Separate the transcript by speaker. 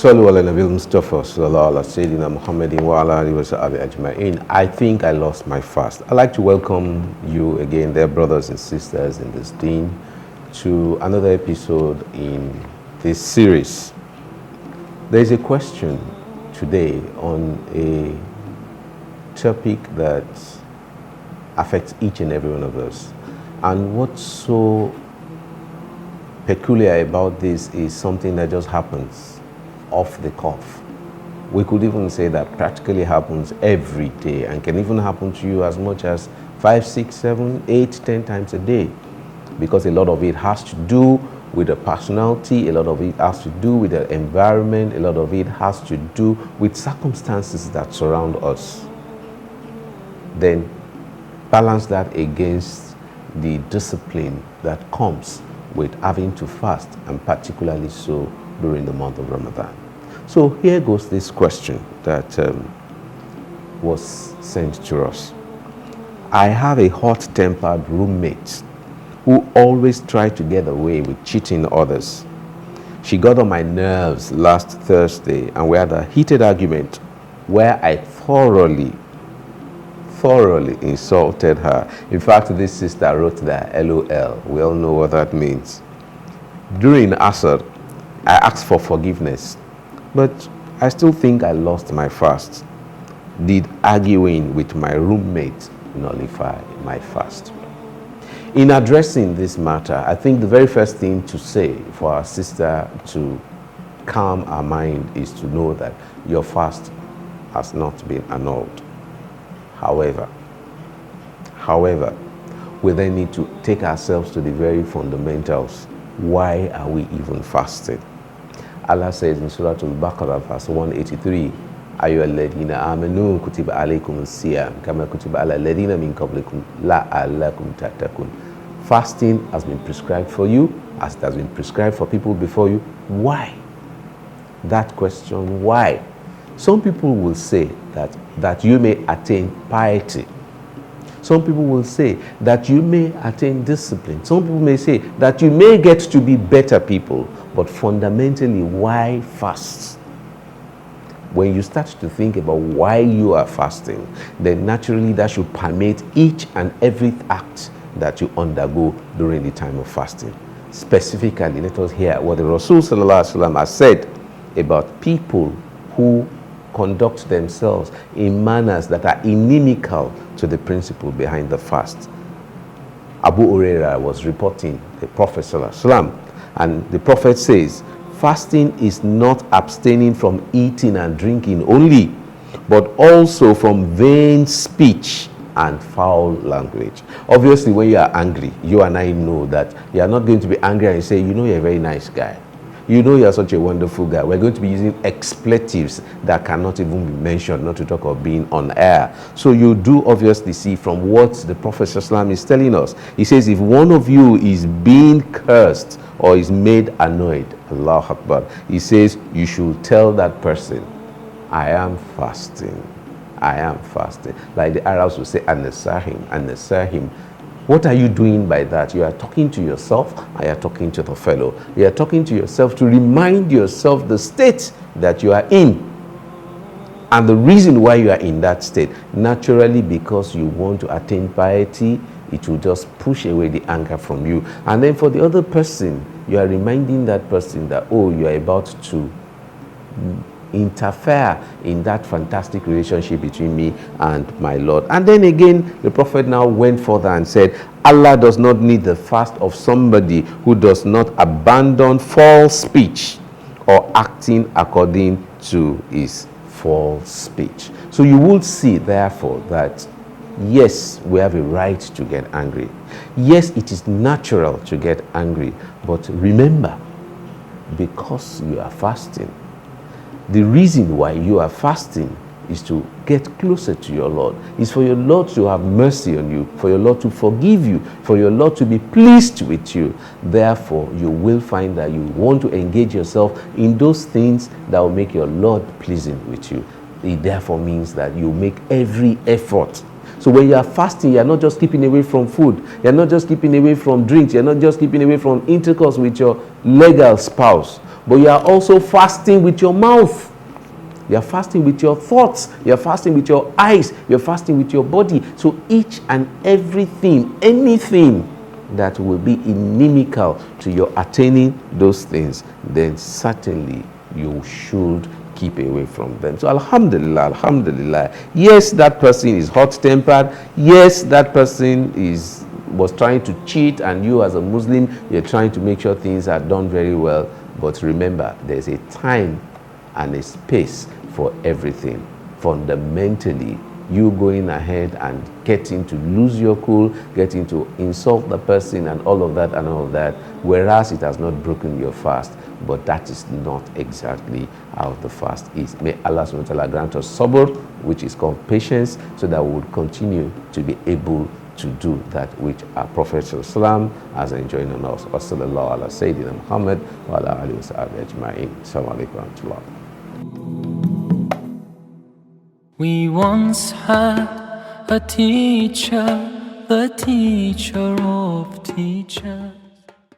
Speaker 1: Sallu ala Nabil Mustafa sallallahu ala Sayyidina Muhammadin wa ala alihi wa sahbihi ajma'in. I think I lost my fast. I'd like to welcome you again, dear brothers and sisters in this deen, to another episode in this series. There is a question today on a topic that affects each and every one of us. And what's so peculiar about this is something that just happens off the cuff. We could even say that practically happens every day and can even happen to you as much as 5, 6, 7, 8, 10 times a day, because a lot of it has to do with the personality, a lot of it has to do with the environment, a lot of it has to do with circumstances that surround us. Then balance that against the discipline that comes with having to fast, and particularly so during the month of Ramadan. So here goes this question that was sent to us. I have a hot-tempered roommate who always tried to get away with cheating others. She got on my nerves last Thursday, and we had a heated argument where I thoroughly insulted her. In fact, this sister wrote that LOL. We all know what that means. During Asr, I asked for forgiveness, but I still think I lost my fast. Did arguing with my roommate nullify my fast? In addressing this matter, I think the very first thing to say for our sister to calm our mind is to know that your fast has not been annulled. However, we then need to take ourselves to the very fundamentals. Why are we even fasting? Allah says in Surah Al-Baqarah, verse 183, أَيُّهَا الَّذِينَ آمَنُوا كُتِبَ عَلَيْكُمُ الصِّيَامُ كَمَا كُتِبَ عَلَى الَّذِينَ مِنْ قَبْلِكُمْ لَعَلَّكُمْ تَتَّقُونَ. Fasting has been prescribed for you, as it has been prescribed for people before you. Why? That question, why? Some people will say that you may attain piety. Some people will say that you may attain discipline. Some people may say that you may get to be better people. But fundamentally, why fast? When you start to think about why you are fasting, then naturally that should permeate each and every act that you undergo during the time of fasting. Specifically, let us hear what the Rasul Sallallahu Alaihi Wasallam has said about people who conduct themselves in manners that are inimical to the principle behind the fast. Abu Huraira was reporting the Prophet Sallallahu Alaihi Wasallam, and the Prophet says, fasting is not abstaining from eating and drinking only, but also from vain speech and foul language. Obviously, when you are angry, you and I know that you are not going to be angry and say, you know, you're a very nice guy. You know, you're such a wonderful guy. We're going to be using expletives that cannot even be mentioned, not to talk of being on air. So you do obviously see from what the Prophet ﷺ is telling us. He says, if one of you is being cursed or is made annoyed, Allahu Akbar, he says, you should tell that person, I am fasting. I am fasting. Like the Arabs will say, an-nasahim. What are you doing by that? You are talking to yourself, and you are talking to the fellow. You are talking to yourself to remind yourself the state that you are in. And the reason why you are in that state, naturally because you want to attain piety, it will just push away the anger from you. And then for the other person, you are reminding that person that, oh, you are about to interfere in that fantastic relationship between me and my Lord. And then again, the Prophet now went further and said, Allah does not need the fast of somebody who does not abandon false speech or acting according to his false speech. So you will see, therefore, that yes, we have a right to get angry. Yes, it is natural to get angry. But remember, because you are fasting, the reason why you are fasting is to get closer to your Lord. Is for your Lord to have mercy on you, for your Lord to forgive you, for your Lord to be pleased with you. Therefore, you will find that you want to engage yourself in those things that will make your Lord pleasing with you. It therefore means that you make every effort. So when you are fasting, you are not just keeping away from food. You are not just keeping away from drinks. You are not just keeping away from intercourse with your legal spouse. but you are also fasting with your mouth. You're fasting with your thoughts. You're fasting with your eyes. You're fasting with your body. So each and everything, anything that will be inimical to your attaining those things, then certainly you should keep away from them. So alhamdulillah, alhamdulillah. Yes, that person is hot-tempered. Yes, that person was trying to cheat, and you as a Muslim, you're trying to make sure things are done very well. But remember, there's a time and a space for everything. Fundamentally, you going ahead and getting to lose your cool, getting to insult the person and all of that, whereas it has not broken your fast. But that is not exactly how the fast is. May Allah subhanahu wa ta'ala grant us sabr, which is called patience, so that we would continue to be able to do that which our Prophet ﷺ has enjoined on us. Wassallallahu ala Sayyidina Muhammad wa ala alihi wa sahbihi ajma'in. Assalamu alaikum wa rahmatullah.
Speaker 2: We once had a teacher, the teacher of teachers.